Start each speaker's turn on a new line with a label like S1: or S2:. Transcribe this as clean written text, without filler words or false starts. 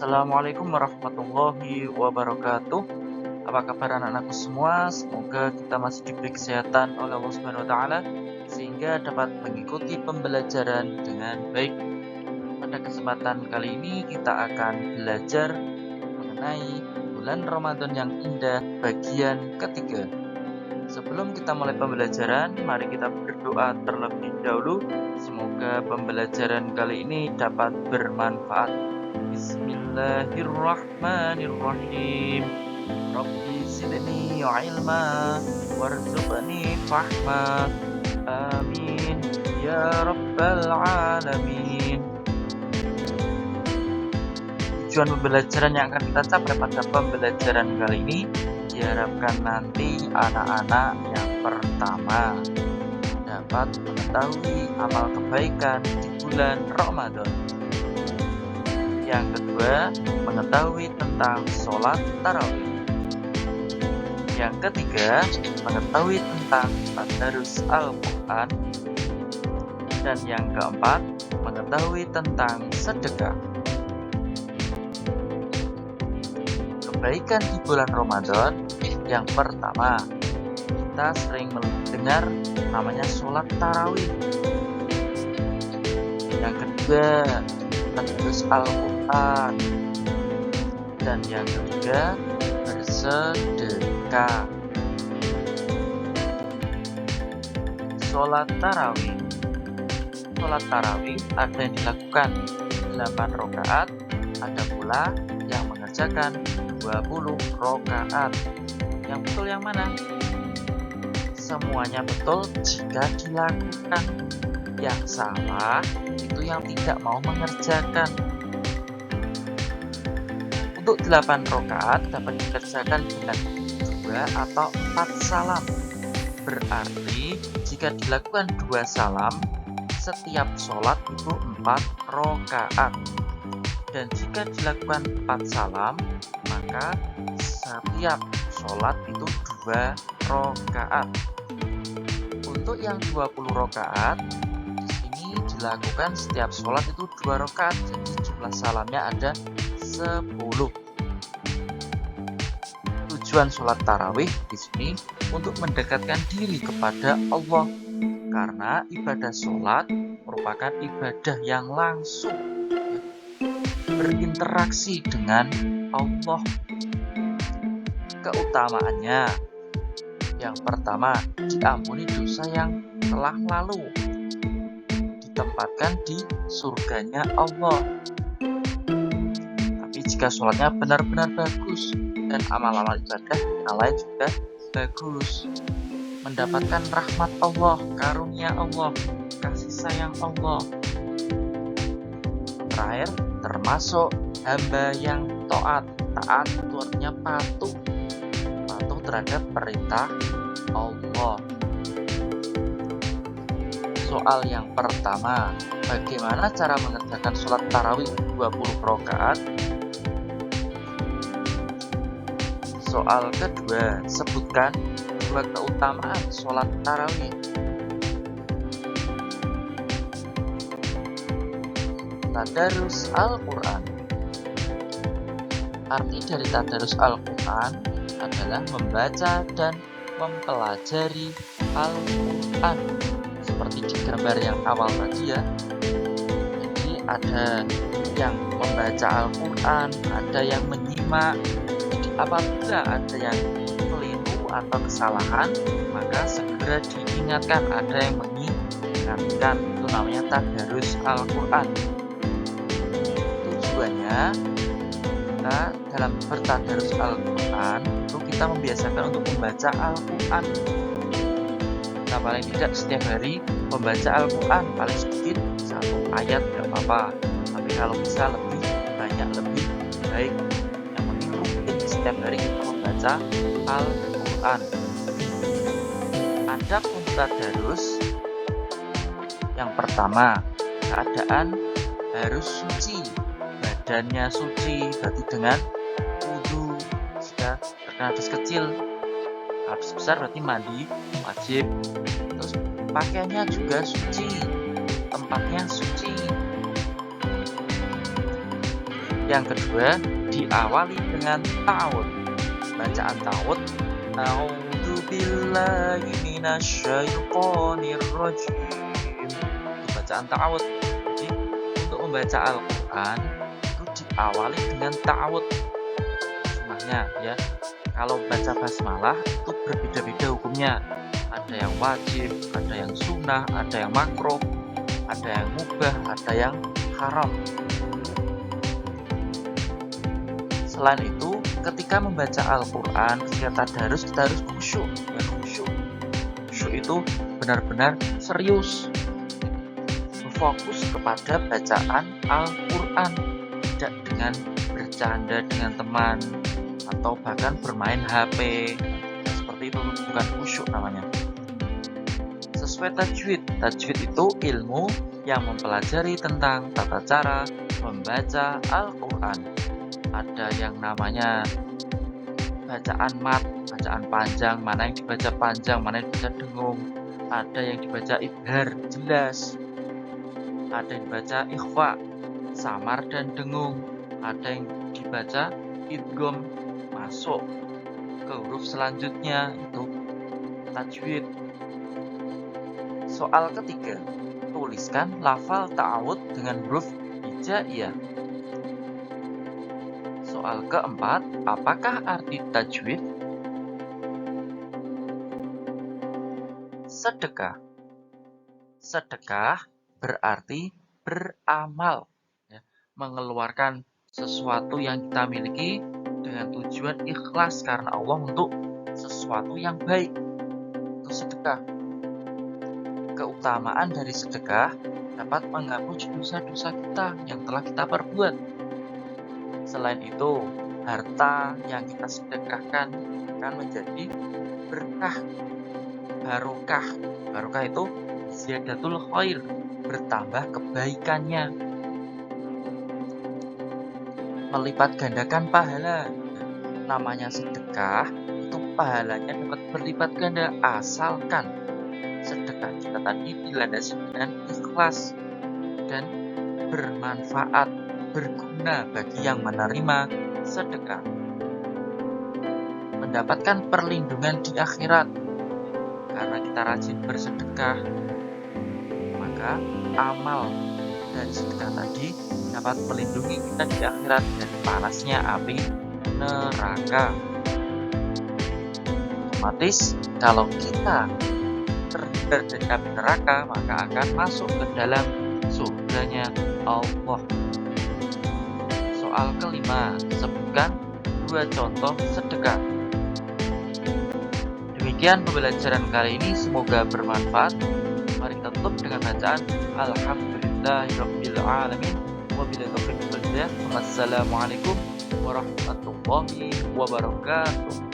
S1: Assalamualaikum warahmatullahi wabarakatuh. Apa kabar anak-anakku semua? Semoga kita masih diberi kesehatan oleh Allah Subhanahu wa taala sehingga dapat mengikuti pembelajaran dengan baik. Pada kesempatan kali ini kita akan belajar mengenai bulan Ramadan yang indah bagian ketiga. Sebelum kita mulai pembelajaran, mari kita berdoa terlebih dahulu. Semoga pembelajaran kali ini dapat bermanfaat. Bismillahirrahmanirrahim. Rabbi zidni ilma warzuqni fahma. Amin ya rabbal alamin. Tujuan pembelajaran yang akan kita capai pada pembelajaran kali ini diharapkan nanti anak-anak yang pertama dapat mengetahui amal kebaikan di bulan Ramadan. Yang kedua, mengetahui tentang sholat tarawih. Yang ketiga, mengetahui tentang tadarus Al-Quran. Dan yang keempat, mengetahui tentang sedekah. Kebaikan di bulan Ramadan, yang pertama, kita sering mendengar namanya sholat tarawih. Yang kedua, tadarus Al-Quran. Dan yang ketiga, bersedekah. Sholat tarawih. Sholat tarawih ada yang dilakukan 8 rakaat, ada pula yang mengerjakan 20 rakaat. Yang betul yang mana? Semuanya betul jika dilakukan. Yang salah itu yang tidak mau mengerjakan. Untuk 8 rakaat dapat dikerjakan dengan 2 atau 4 salam. Berarti jika dilakukan 2 salam, setiap sholat itu 4 rakaat. Dan jika dilakukan 4 salam, maka setiap sholat itu 2 rakaat. Untuk yang 20 rakaat, dilakukan setiap sholat itu 2 rakaat, jadi jumlah salamnya ada 10. Tujuan sholat tarawih di sini untuk mendekatkan diri kepada Allah, karena ibadah sholat merupakan ibadah yang langsung berinteraksi dengan Allah. Keutamaannya, yang pertama, diampuni dosa yang telah lalu, ditempatkan di surganya Allah. Tapi jika sholatnya benar-benar bagus dan amal-amal ibadah yang lain juga bagus, mendapatkan rahmat Allah, karunia Allah, kasih sayang Allah. Terakhir, termasuk hamba yang taat. Taat itu artinya patuh terhadap perintah Allah. Soal yang pertama, bagaimana cara mengerjakan sholat tarawih 20 rakaat? Soal kedua, sebutkan 2 keutamaan sholat tarawih. Tadarus Al-Quran. Arti dari tadarus Al-Quran adalah membaca dan mempelajari Al-Quran. Seperti di gambar yang awal tadi ya. Jadi ada yang membaca Al-Quran, ada yang menyimak. Jadi apabila ada yang keliru atau kesalahan, maka segera diingatkan. Ada yang mengingatkan, itu namanya tadarus Al-Quran. Tujuannya, kita dalam bertadarus Al-Quran itu kita membiasakan untuk membaca Al-Quran. Kita paling tidak setiap hari membaca Al-Quran, paling sedikit 1 ayat gak apa-apa, tapi kalau bisa lebih banyak lebih baik. Yang penting rutin setiap hari kita membaca Al-Quran. Adapun tadarus, yang pertama, keadaan harus suci, badannya suci, berarti dengan wudu. Jika terkena hadas kecil, habis besar berarti mandi wajib. Terus pakaiannya juga suci, tempatnya suci. Yang kedua, diawali dengan ta'awud. Bacaan ta'awud, a'udzu billahi minasyaitonir rajim. Itu bacaan ta'awud. Jadi, untuk membaca Al-Qur'an itu diawali dengan ta'awud. Sunnahnya ya. Kalau baca basmalah itu berbeda-beda hukumnya. Ada yang wajib, ada yang sunnah, ada yang makruh, ada yang mubah, ada yang haram. Selain itu, ketika membaca Al-Quran, ketika tadarus, kita harus khusyuk. Ya, khusyuk. Khusyuk itu benar-benar serius, berfokus kepada bacaan Al-Quran, tidak dengan bercanda dengan teman atau bahkan bermain HP. Seperti itu bukan khusyuk namanya. Sesuai tajwid. Tajwid itu ilmu yang mempelajari tentang tata cara membaca Al-Quran. Ada yang namanya bacaan mat, bacaan panjang, mana yang dibaca panjang, mana yang dibaca dengung. Ada yang dibaca ibhar, jelas. Ada yang dibaca ikhfa, samar dan dengung. Ada yang dibaca idgham, masuk ke huruf selanjutnya, itu tajwid. Soal ketiga, tuliskan lafal ta'awud dengan huruf hijaiyah. Soal keempat, apakah arti tajwid? Sedekah. Sedekah berarti beramal, ya, mengeluarkan sesuatu yang kita miliki dengan tujuan ikhlas karena Allah untuk sesuatu yang baik. Itu sedekah. Keutamaan dari sedekah dapat menghapus dosa-dosa kita yang telah kita perbuat. Selain itu, harta yang kita sedekahkan akan menjadi berkah, barokah. Barokah itu ziyadatul khair, bertambah kebaikannya, melipat gandakan pahala. Namanya sedekah, itu pahalanya dapat berlipat ganda asalkan sedekah kita tadi dilandasi dengan ikhlas dan bermanfaat, berguna bagi yang menerima sedekah. Mendapatkan perlindungan di akhirat karena kita rajin bersedekah, maka amal dari sedekah tadi dapat melindungi kita di akhirat dari panasnya api neraka. Otomatis kalau kita terhindar dari api neraka, maka akan masuk ke dalam surganya Allah. Soal kelima, sebutkan 2 contoh sedekah. Demikian pembelajaran kali ini, semoga bermanfaat. Mari kita tutup dengan bacaan Alhamdulillahirrabbilalamin. Wabillahi taufiq wal hidayah. Wassalamualaikum warahmatullahi wabarakatuh.